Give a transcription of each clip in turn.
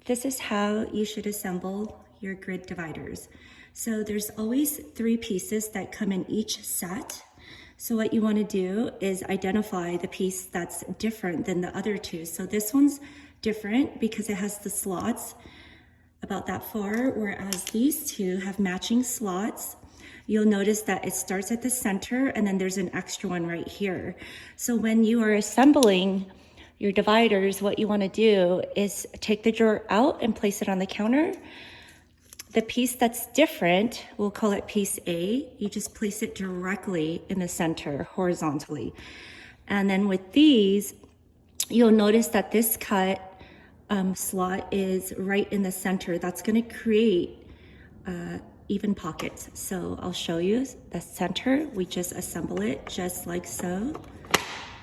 This is how you should assemble your grid dividers. So there's always 3 pieces that come in each set. So what you want to do is identify the piece that's different than the other 2. So this one's different because it has the slots about that far, whereas these 2 have matching slots. You'll notice that it starts at the center and then there's an extra one right here. So when you are assembling your dividers, what you want to do is take the drawer out and place it on the counter. The piece that's different, we'll call it piece A. You just place it directly in the center horizontally. And then with these, you'll notice that this cut slot is right in the center. That's going to create even pockets. So I'll show you the center. We just assemble it just like so.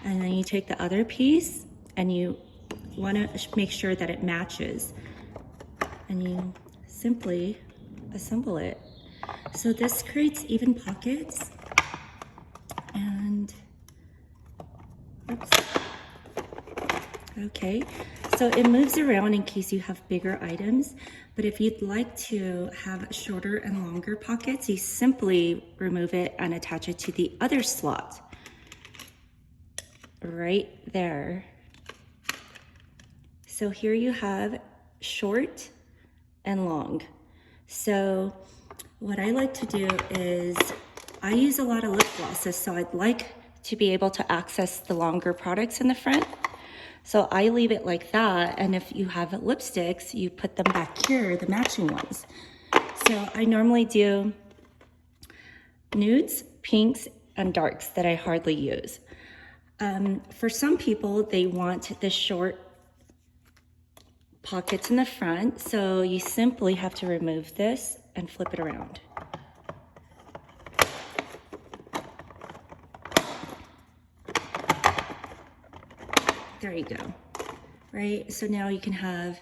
And then you take the other piece and you want to make sure that it matches. And you simply assemble it. So this creates even pockets. And oops. Okay, so it moves around in case you have bigger items, but if you'd like to have shorter and longer pockets, you simply remove it and attach it to the other slot right there. So here you have short and long. So what I like to do is I use a lot of lip glosses, so I'd like to be able to access the longer products in the front. So I leave it like that, and if you have lipsticks, you put them back here, the matching ones. So I normally do nudes, pinks, and darks that I hardly use. For some people, they want the short pockets in the front, so you simply have to remove this and flip it around. There you go, right? So now you can have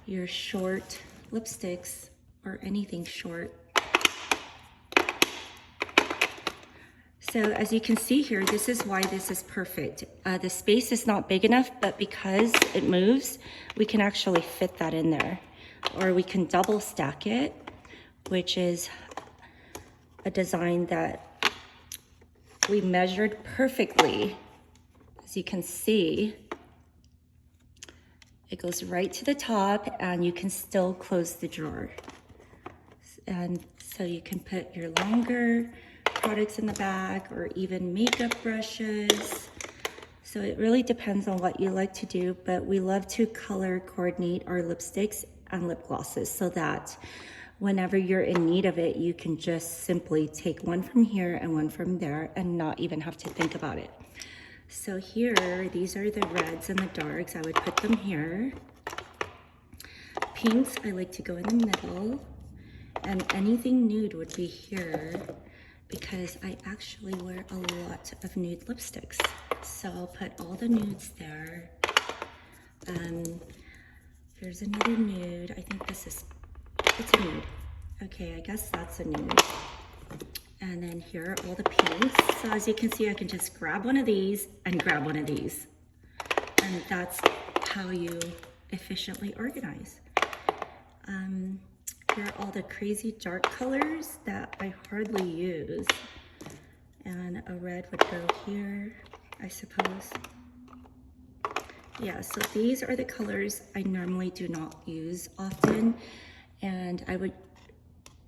your short lipsticks or anything short. So as you can see here, this is why this is perfect. The space is not big enough, but because it moves, we can actually fit that in there. Or we can double stack it, which is a design that we measured perfectly. As you can see, it goes right to the top and you can still close the drawer. And so you can put your longer products in the back or even makeup brushes. So it really depends on what you like to do, but we love to color coordinate our lipsticks and lip glosses so that whenever you're in need of it, you can just simply take one from here and one from there and not even have to think about it. So here, these are the reds and the darks. I would put them here. Pinks, I like to go in the middle. And anything nude would be here because I actually wear a lot of nude lipsticks. So I'll put all the nudes there. There's another nude. I think it's a nude. Okay, I guess that's a nude. And then here are all the pinks. So as you can see, I can just grab one of these and grab one of these. And that's how you efficiently organize. Here are all the crazy dark colors that I hardly use. And a red would go here, I suppose. Yeah, so these are the colors I normally do not use often. And I would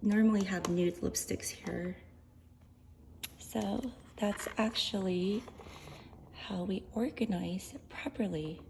normally have nude lipsticks here. So that's actually how we organize properly.